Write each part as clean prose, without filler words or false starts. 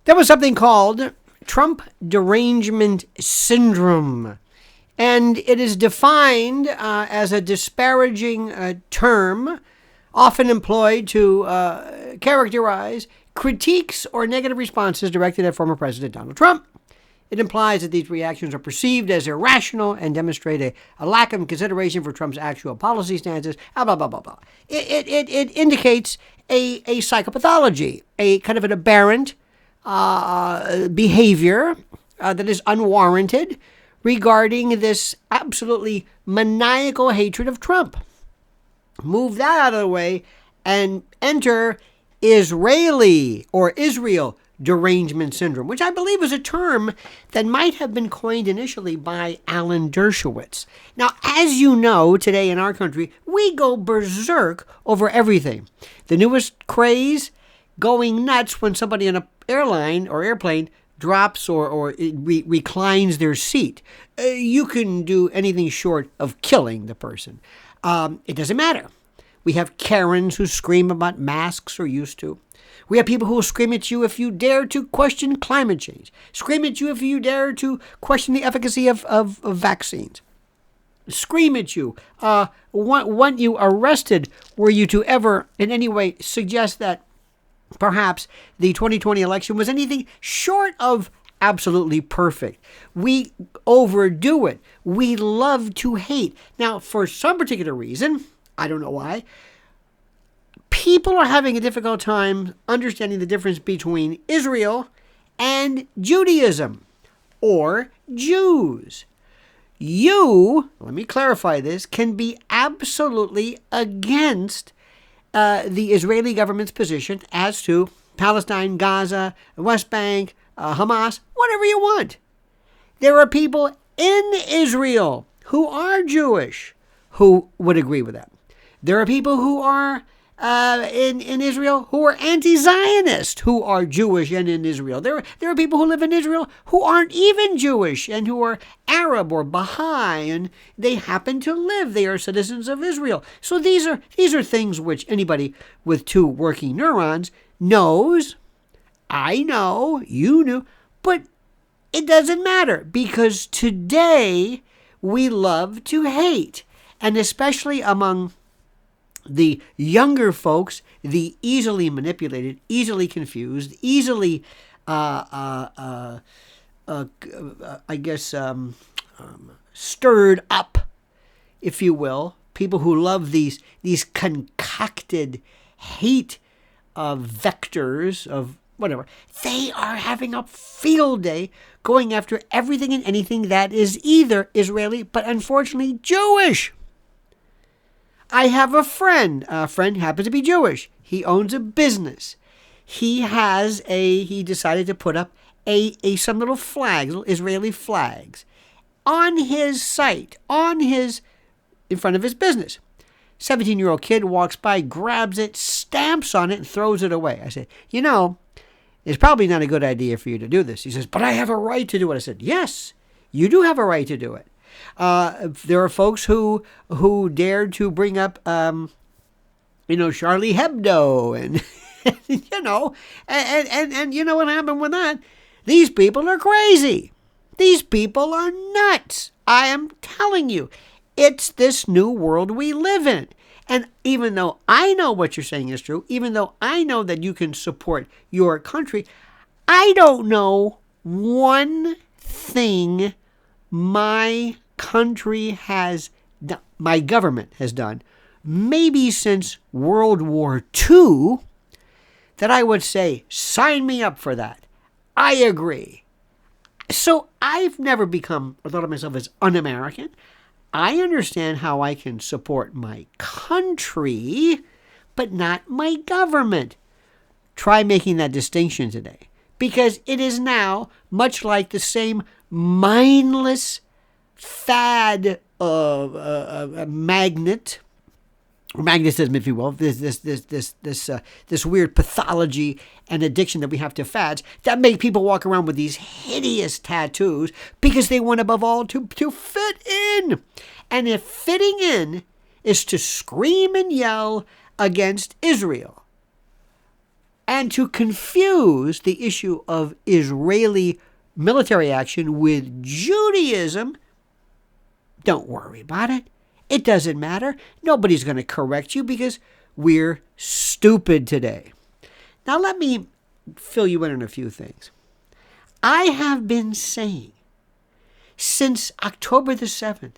There was something called Trump Derangement Syndrome, and it is defined as a disparaging term often employed to characterize critiques or negative responses directed at former President Donald Trump. It implies that these reactions are perceived as irrational and demonstrate a lack of consideration for Trump's actual policy stances, blah, blah, blah, blah. It indicates a psychopathology, a kind of an aberrant behavior that is unwarranted regarding this absolutely maniacal hatred of Trump. Move that out of the way and enter Israel derangement syndrome, which I believe is a term that might have been coined initially by Alan Dershowitz. Now, as you know, today in our country, we go berserk over everything. The newest craze, going nuts when somebody in an airline or airplane drops or reclines their seat. You can do anything short of killing the person. It doesn't matter. We have Karens who scream about masks or used to. We have people who will scream at you if you dare to question climate change. Scream at you if you dare to question the efficacy of vaccines. Scream at you. Want you arrested were you to ever in any way suggest that perhaps the 2020 election was anything short of absolutely perfect. We overdo it. We love to hate. Now, for some particular reason, I don't know why, people are having a difficult time understanding the difference between Israel and Judaism or Jews. You, let me clarify this, can be absolutely against the Israeli government's position as to Palestine, Gaza, West Bank, Hamas, whatever you want. There are people in Israel who are Jewish who would agree with that. There are people who are in Israel who are anti-Zionist, who are Jewish and in Israel. There are people who live in Israel who aren't even Jewish and who are Arab or Baha'i, and they happen to live. They are citizens of Israel. So these are things which anybody with two working neurons knows. I know, you knew, but it doesn't matter because today we love to hate, and especially among the younger folks, the easily manipulated, easily confused, easily, stirred up, if you will. People who love these concocted hate vectors of whatever. They are having a field day going after everything and anything that is either Israeli, but unfortunately Jewish. I have a friend. A friend happens to be Jewish. He owns a business. He decided to put up some little flags, little Israeli flags, on his site, in front of his business. 17-year-old kid walks by, grabs it, stamps on it, and throws it away. I said, it's probably not a good idea for you to do this. He says, but I have a right to do it. I said, yes, you do have a right to do it. There are folks who dared to bring up, Charlie Hebdo and, and you know what happened with that? These people are crazy. These people are nuts. I am telling you, it's this new world we live in. And even though I know what you're saying is true, even though I know that you can support your country, I don't know one thing my country has done, my government has done, maybe since World War II, that I would say, sign me up for that. I agree. So I've never become or thought of myself as un-American. I understand how I can support my country, but not my government. Try making that distinction today, because it is now much like the same mindless fad of magnetism, if you will, this weird pathology and addiction that we have to fads that make people walk around with these hideous tattoos because they want above all to fit in. And if fitting in is to scream and yell against Israel and to confuse the issue of Israeli military action with Judaism, don't worry about it. It doesn't matter. Nobody's going to correct you because we're stupid today. Now let me fill you in on a few things. I have been saying since October the 7th,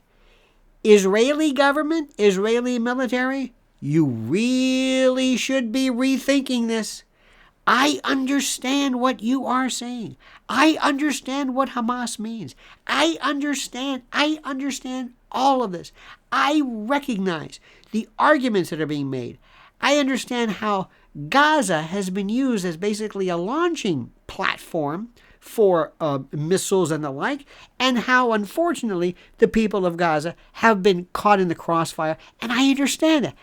Israeli government, Israeli military, you really should be rethinking this. I understand what you are saying. I understand what Hamas means. I understand all of this. I recognize the arguments that are being made. I understand how Gaza has been used as basically a launching platform for missiles and the like, and how, unfortunately, the people of Gaza have been caught in the crossfire. And I understand that.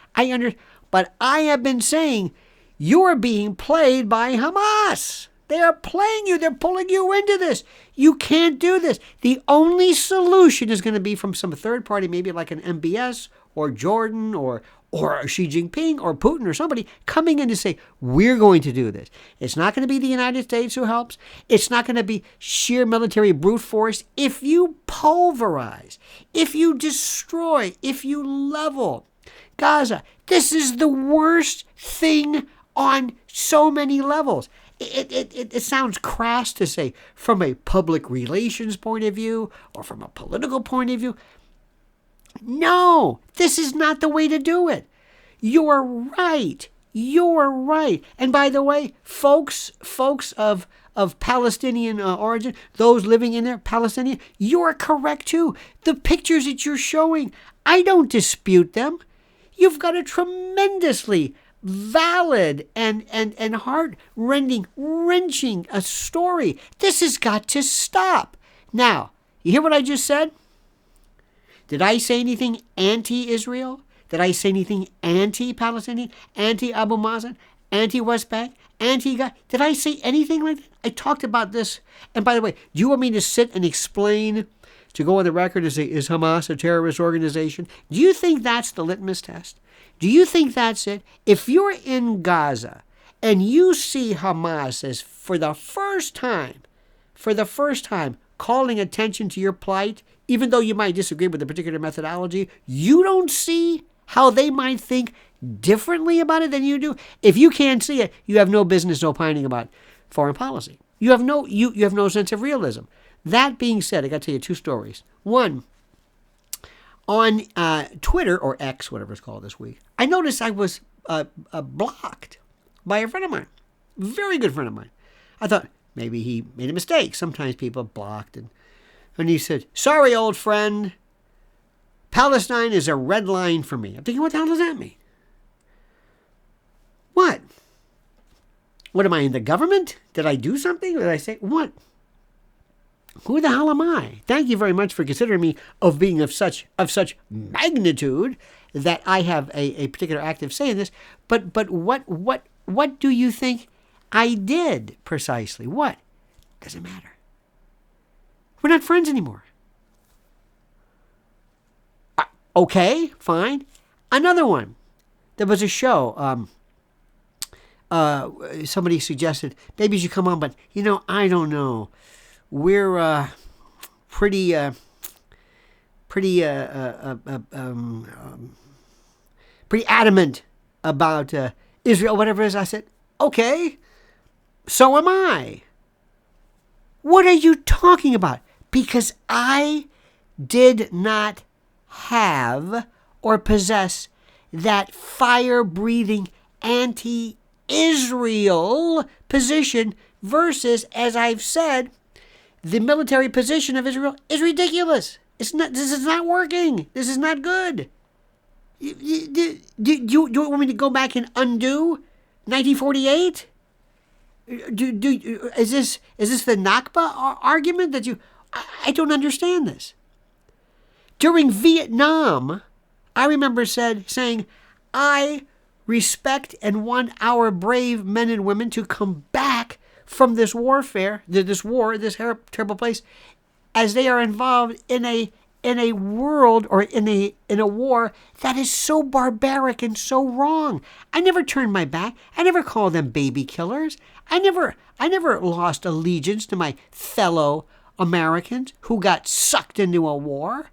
But I have been saying, you're being played by Hamas. They are playing you. They're pulling you into this. You can't do this. The only solution is going to be from some third party, maybe like an MBS or Jordan or Xi Jinping or Putin or somebody coming in to say, we're going to do this. It's not going to be the United States who helps. It's not going to be sheer military brute force. If you pulverize, if you destroy, if you level Gaza, this is the worst thing on so many levels. It sounds crass to say from a public relations point of view or from a political point of view. No, this is not the way to do it. You're right. You're right. And by the way, folks of Palestinian origin, those living in there, Palestinian, you're correct too. The pictures that you're showing, I don't dispute them. You've got a tremendously valid and heart-wrenching a story. This has got to stop. Now, you hear what I just said? Did I say anything anti-Israel? Did I say anything anti-Palestinian, anti-Abu Mazen, anti-West Bank, anti-God? Did I say anything like that? I talked about this. And by the way, do you want me to sit and explain, to go on the record and say, is Hamas a terrorist organization? Do you think that's the litmus test? Do you think that's it? If you're in Gaza and you see Hamas as for the first time, calling attention to your plight, even though you might disagree with the particular methodology, you don't see how they might think differently about it than you do. If you can't see it, you have no business opining about foreign policy. You have no sense of realism. That being said, I got to tell you two stories. One, on Twitter, or X, whatever it's called this week, I noticed I was blocked by a friend of mine, very good friend of mine. I thought maybe he made a mistake. Sometimes people blocked, and he said, sorry, old friend, Palestine is a red line for me. I'm thinking, what the hell does that mean? What? What am I, in the government? Did I do something? Did I say, what? Who the hell am I? Thank you very much for considering me of being of such magnitude that I have a particular active say in this. But what do you think I did precisely? What? Doesn't matter. We're not friends anymore. Okay, fine. Another one. There was a show. Somebody suggested maybe you should come on, but I don't know. We're pretty adamant about Israel, whatever it is. I said, okay, so am I. What are you talking about? Because I did not have or possess that fire-breathing anti-Israel position versus, as I've said, the military position of Israel is ridiculous. This is not working. This is not good. Do you want me to go back and undo 1948? Is this the Nakba argument that I don't understand this. During Vietnam, I remember saying, I respect and want our brave men and women to come back from this warfare, this war, this terrible place, as they are involved in a in a world or in a war that is so barbaric and so wrong. I never turned my back. I never called them baby killers. I never lost allegiance to my fellow Americans who got sucked into a war.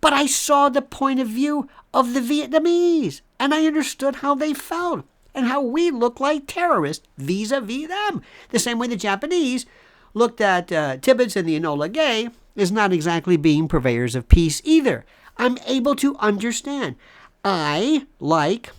But I saw the point of view of the Vietnamese, and I understood how they felt and how we look like terrorists vis-a-vis them. The same way the Japanese looked at Tibbets and the Enola Gay is not exactly being purveyors of peace either. I'm able to understand. I, like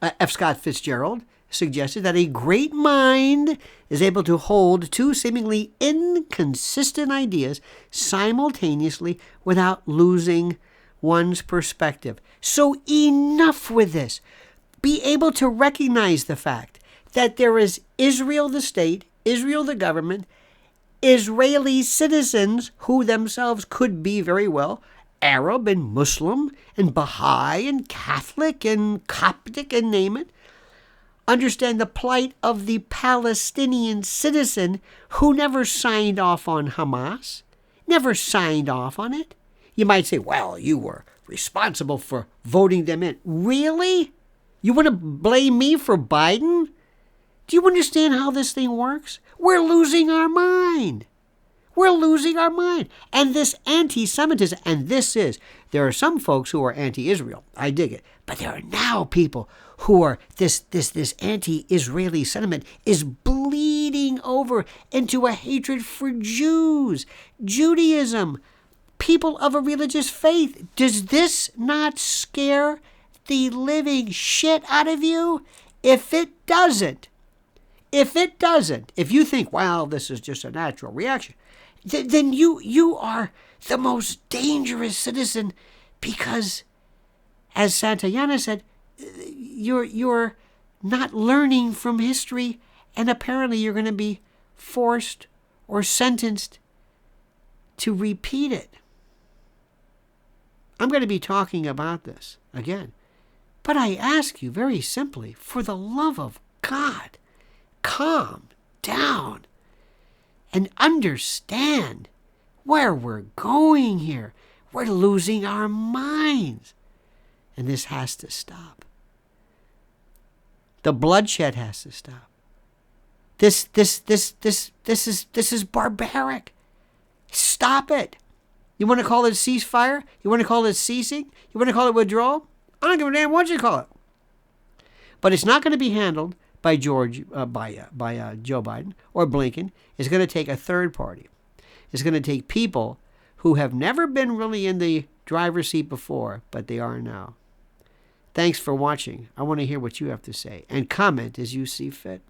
F. Scott Fitzgerald, suggested that a great mind is able to hold two seemingly inconsistent ideas simultaneously without losing one's perspective. So enough with this. Be able to recognize the fact that there is Israel the state, Israel the government, Israeli citizens who themselves could be very well Arab and Muslim and Baha'i and Catholic and Coptic and name it. Understand the plight of the Palestinian citizen who never signed off on Hamas, never signed off on it. You might say, well, you were responsible for voting them in. Really? You want to blame me for Biden? Do you understand how this thing works? We're losing our mind. We're losing our mind. And this anti-Semitism, and there are some folks who are anti-Israel. I dig it. But there are now people who are, this anti-Israeli sentiment is bleeding over into a hatred for Jews, Judaism, people of a religious faith. Does this not scare the living shit out of you? If it doesn't, if you think, well, this is just a natural reaction, then you are the most dangerous citizen because, as Santayana said, you're not learning from history, and apparently you're going to be forced or sentenced to repeat it. I'm going to be talking about this again. But I ask you very simply, for the love of God, calm down and understand where we're going here. We're losing our minds. And this has to stop. The bloodshed has to stop. This is barbaric. Stop it. You want to call it ceasefire? You want to call it ceasing? You want to call it withdrawal? I don't give a damn what you call it. But it's not going to be handled by Joe Biden or Blinken. It's going to take a third party. It's going to take people who have never been really in the driver's seat before, but they are now. Thanks for watching. I want to hear what you have to say, and comment as you see fit.